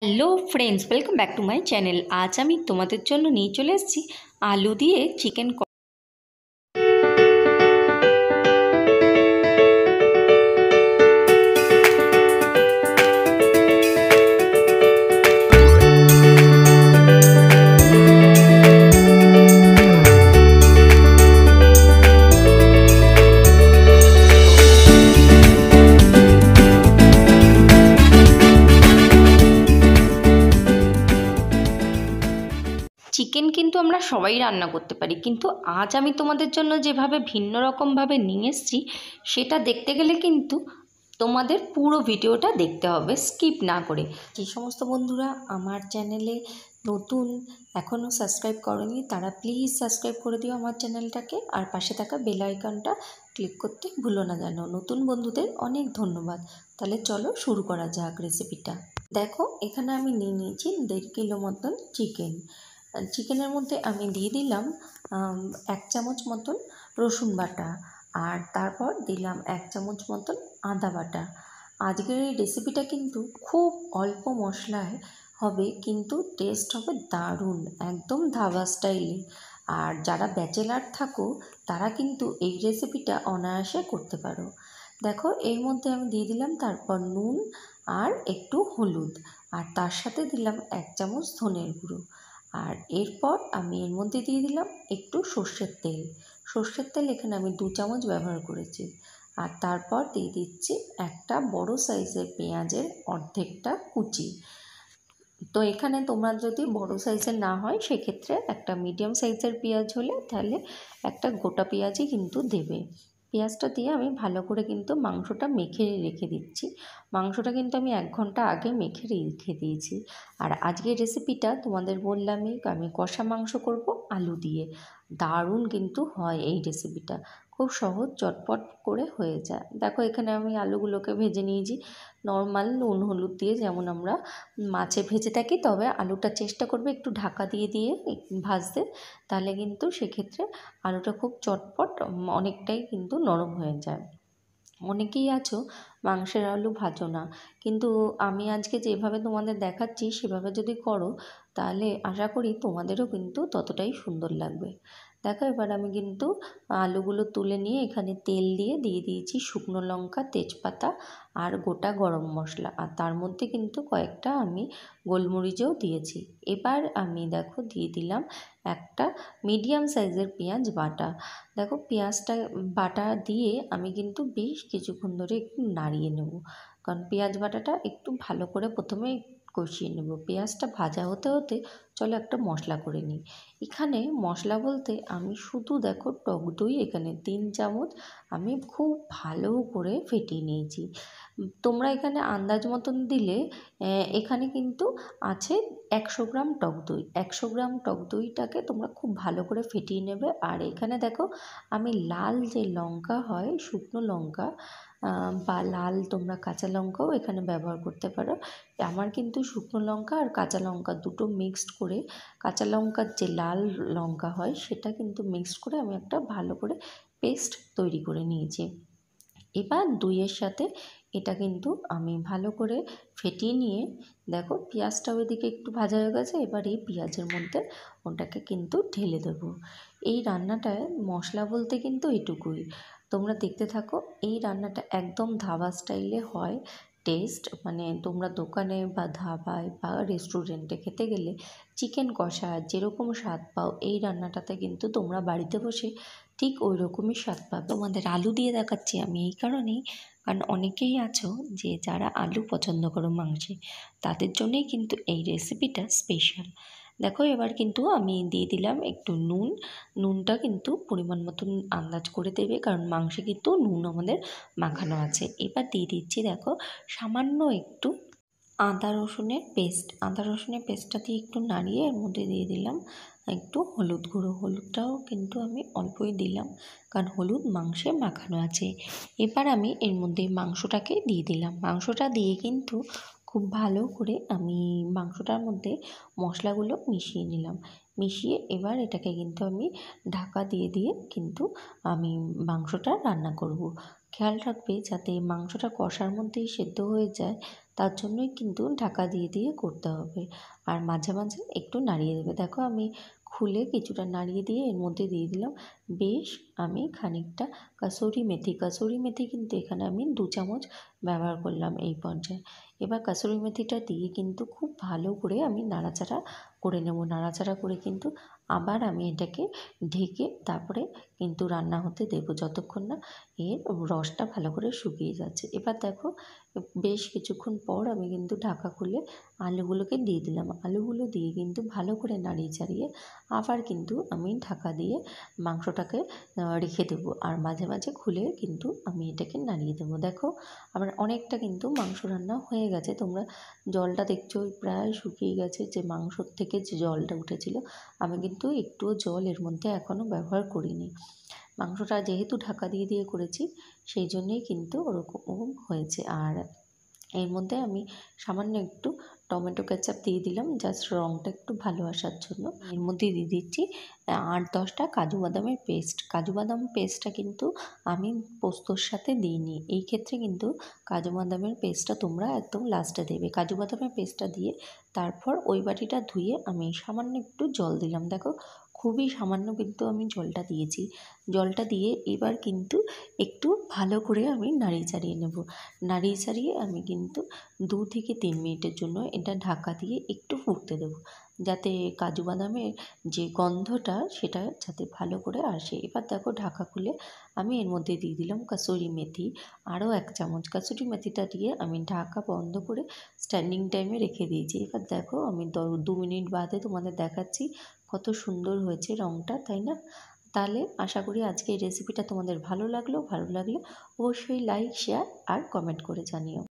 Hello friends, welcome back to my channel. আজ আমি তোমাদের জন্য নিয়ে চলে এসেছি আলু দিয়ে চিকেন। চিকেন কিন্তু আমরা সবাই রান্না করতে পারি, কিন্তু আজ আমি তোমাদের জন্য যেভাবে ভিন্ন রকমভাবে নিয়ে এসেছি সেটা দেখতে গেলে কিন্তু তোমাদের পুরো ভিডিওটা দেখতে হবে, স্কিপ না করে। যে সমস্ত বন্ধুরা আমার চ্যানেলে নতুন, এখনও সাবস্ক্রাইব করনি, তারা প্লিজ সাবস্ক্রাইব করে দিও আমার চ্যানেলটাকে, আর পাশে থাকা বেল আইকনটা ক্লিক করতে ভুলো না যেন। নতুন বন্ধুদের অনেক ধন্যবাদ। তাহলে চলো শুরু করা যাক রেসিপিটা। দেখো, এখানে আমি নিয়ে নিয়েছি 1.5 কিলো মতন চিকেন। চিকেনের মধ্যে আমি দিয়ে দিলাম 1 চামচ মতন রসুন বাটা, আর তারপর দিলাম 1 চামচ মতন আদা বাটা। আজকের এই রেসিপিটা কিন্তু খুব অল্প মশলায় হবে, কিন্তু টেস্ট হবে দারুণ, একদম ধাবা স্টাইলে। আর যারা ব্যাচেলার থাকো তারা কিন্তু এই রেসিপিটা অনায়াসে করতে পারো। দেখো, এর মধ্যে আমি দিয়ে দিলাম তারপর নুন আর একটু হলুদ, আর তার সাথে দিলাম 1 চামচ ধনের গুঁড়ো। আর এরপর আমি এর মধ্যে দিয়ে দিলাম একটু সর্ষের তেল। সর্ষের তেল এখানে আমি 2 চামচ ব্যবহার করেছি। আর তারপর দিয়ে দিচ্ছি একটা বড় সাইজের পেঁয়াজের অর্ধেকটা কুচি। তো এখানে তোমার যদি বড় সাইজের না হয় সেক্ষেত্রে একটা মিডিয়াম সাইজের পেঁয়াজ হলে তাহলে একটা গোটা পেঁয়াজই কিন্তু দেবে। পেঁয়াজটা দিয়ে আমি ভালো করে কিন্তু মাংসটা মেখে রেখে দিচ্ছি। মাংসটা কিন্তু আমি 1 ঘন্টা আগে মেখে রেখে দিয়েছি। আর আজকের রেসিপিটা তোমাদের বললামই, আমি কষা মাংস করব আলু দিয়ে। দারুণ কিন্তু হয় এই রেসিপিটা, খুব সহজ, চটপট করে হয়ে যায়। দেখো, এখানে আমি আলুগুলোকে ভেজে নিয়েছি নর্মাল নুন হলুদ দিয়ে, যেমন আমরা মাছে ভেজে থাকি, তবে আলুটা চেষ্টা করবে একটু ঢাকা দিয়ে দিয়ে ভাজতে, তাহলে কিন্তু সেক্ষেত্রে আলুটা খুব চটপট অনেকটাই কিন্তু নরম হয়ে যায়। অনেকেই আছো মাংসের আলু ভাজো না, কিন্তু আমি আজকে যেভাবে তোমাদের দেখাচ্ছি সেভাবে যদি করো তাহলে আশা করি তোমাদেরও কিন্তু ততটাই সুন্দর লাগবে। দেখো, এবার আমি কিন্তু আলুগুলো তুলে নিয়ে এখানে তেল দিয়ে দিয়েছি শুকনো লঙ্কা, তেজপাতা আর গোটা গরম মশলা, আর তার মধ্যে কিন্তু কয়েকটা আমি গোলমরিচও দিয়েছি। এবার আমি দেখো দিয়ে দিলাম একটা মিডিয়াম সাইজের পেঁয়াজ বাটা। দেখো, পেঁয়াজটা বাটা দিয়ে আমি কিন্তু বেশ কিছুক্ষণ ধরে একটু নাড়িয়ে নেব, কারণ পেঁয়াজ বাটাটা একটু ভালো করে প্রথমে কষিয়ে নেব। পেঁয়াজটা ভাজা হতে হতে চলো একটা মশলা করে নিই। এখানে মশলা বলতে আমি শুধু দেখো টক দই এখানে 3 চামচ আমি খুব ভালো করে ফেটিয়ে নিয়েছি। তোমরা এখানে আন্দাজ মতন দিলে এখানে কিন্তু আছে 100 গ্রাম টক দই। 100 গ্রাম টক দইটাকে তোমরা খুব ভালো করে ফেটিয়ে নেবে। আর এখানে দেখো, আমি লাল যে লঙ্কা হয়, শুকনো লঙ্কা বা লাল তোমরা কাঁচা লঙ্কাও এখানে ব্যবহার করতে পারো। আমার কিন্তু শুকনো লঙ্কা আর কাঁচা লঙ্কা দুটো মিক্সড করে, কাঁচা লঙ্কার যে লাল লঙ্কা হয় সেটা কিন্তু মিক্সড করে আমি একটা ভালো করে পেস্ট তৈরি করে নিয়েছি। এবার দইয়ের সাথে এটা কিন্তু আমি ভালো করে ফেটিয়ে নিয়ে, দেখো পেঁয়াজটাও এদিকে একটু ভাজা হয়ে গেছে। এবার এই পেঁয়াজের মধ্যে ওটাকে কিন্তু ঢেলে দেবো। এই রান্নাটায় মশলা বলতে কিন্তু এটুকুই, তোমরা দেখতে থাকো। এই রান্নাটা একদম ধাবা স্টাইলে হয়। টেস্ট মানে তোমরা দোকানে বা ধাবায় বা রেস্টুরেন্টে খেতে গেলে চিকেন কষা যেরকম স্বাদ পাও, এই রান্নাটাতে কিন্তু তোমরা বাড়িতে বসে ঠিক ওই রকমই স্বাদ পাবে। তোমাদের আলু দিয়ে দেখাচ্ছি আমি এই কারণেই, কারণ অনেকেই আছো যে যারা আলু পছন্দ করো মাংসে, তাদের জন্যই কিন্তু এই রেসিপিটা স্পেশাল। দেখো, এবার কিন্তু আমি দিয়ে দিলাম একটু নুন। নুনটা কিন্তু পরিমাণ মতন আন্দাজ করে দেবে, কারণ মাংসে কিন্তু নুন আমাদের মাখানো আছে। এবার দিয়ে দিচ্ছি দেখো সামান্য একটু আদা রসুনের পেস্ট। আদা রসুনের পেস্টটা দিয়ে একটু নাড়িয়ে এর মধ্যে দিয়ে দিলাম একটু হলুদ গুঁড়ো। হলুদটাও কিন্তু আমি অল্পই দিলাম, কারণ হলুদ মাংসে মাখানো আছে। এবার আমি এর মধ্যে মাংসটাকে দিয়ে দিলাম। মাংসটা দিয়ে কিন্তু খুব ভালো করে আমি মাংসটার মধ্যে মশলাগুলো মিশিয়ে নিলাম। মিশিয়ে এবার এটাকে কিন্তু আমি ঢাকা দিয়ে দিয়ে কিন্তু আমি মাংসটা রান্না করব। খেয়াল রাখবে যাতে মাংসটা কষার মধ্যেই সেদ্ধ হয়ে যায়, তার জন্যই কিন্তু ঢাকা দিয়ে দিয়ে করতে হবে। আর মাঝে মাঝে একটু নাড়িয়ে দেবে। দেখো আমি খুলে কিছুটা নাড়িয়ে দিয়ে এর মধ্যে দিয়ে দিলাম বেশ আমি খানিকটা কাসুরি মেথি। কাসুরি মেথি কিন্তু এখানে আমি 2 চামচ ব্যবহার করলাম এই পর্যায়ে। এবার কাসুরি মেথিটা দিয়ে কিন্তু খুব ভালো করে আমি নাড়াচাড়া করে নেব। নাড়াচাড়া করে কিন্তু আবার আমি এটাকে ঢেকে তারপরে কিন্তু রান্না হতে দেবো, যতক্ষণ না এর রসটা ভালো করে শুকিয়ে যাচ্ছে। এবার দেখো বেশ কিছুক্ষণ পর আমি কিন্তু ঢাকা খুলে আলুগুলোকে দিয়ে দিলাম। আলুগুলো দিয়ে কিন্তু ভালো করে নাড়িয়ে চাড়িয়ে আবার কিন্তু আমি ঢাকা দিয়ে মাংসটাকে রেখে দেবো। আর মাঝে মাঝে খুলে কিন্তু আমি এটাকে নাড়িয়ে দেবো। দেখো আমার অনেকটা কিন্তু মাংস রান্না হয়ে গেছে। তোমরা জলটা দেখছো প্রায় শুকিয়ে গেছে, যে মাংসর থেকে যে জলটা উঠেছিল। আমি কিন্তু একটুও জল এর মধ্যে এখনও ব্যবহার করিনি। মাংসটা যেহেতু ঢাকা দিয়ে দিয়ে করেছি সেই জন্যেই কিন্তু ওরকম হয়েছে। আর এর মধ্যে আমি সামান্য একটু টমেটো কেচাপ দিয়ে দিলাম, জাস্ট রঙটা একটু ভালো আসার জন্য। এর মধ্যে দিয়ে দিচ্ছি 8-10টা কাজু বাদামের পেস্ট। কাজু বাদাম পেস্টটা কিন্তু আমি পোস্তর সাথে দিইনি। এই ক্ষেত্রে কিন্তু কাজু বাদামের পেস্টটা তোমরা একদম লাস্টে দেবে। কাজু বাদামের পেস্টটা দিয়ে তারপর ওই বাটিটা ধুয়ে আমি সামান্য একটু জল দিলাম। দেখো খুবই সামান্য কিন্তু আমি জলটা দিয়েছি। জলটা দিয়ে এবার কিন্তু একটু ভালো করে আমি নাড়িয়ে চাড়িয়ে নেব। নাড়িয়ে চাড়িয়ে আমি কিন্তু 2 থেকে 3 মিনিটের জন্য এটা ঢাকা দিয়ে একটু ফুটতে দেবো, যাতে কাজু বাদামের যে গন্ধটা সেটা যাতে ভালো করে আসে। এবার দেখো ঢাকা খুলে আমি এর মধ্যে দিয়ে দিলাম কাসুরি মেথি, আরও 1 চামচ। কাসুরি মেথিটা দিয়ে আমি ঢাকা বন্ধ করে স্ট্যান্ডিং টাইমে রেখে দিয়েছি। এবার দেখো আমি 2 মিনিট বাদে তোমাদের দেখাচ্ছি কত সুন্দর হয়েছে রঙটা, তাই না? তাহলে আশা করি আজকে এই রেসিপিটা তোমাদের ভালো লাগলো। ভালো লাগলে অবশ্যই লাইক, শেয়ার আর কমেন্ট করে জানিও।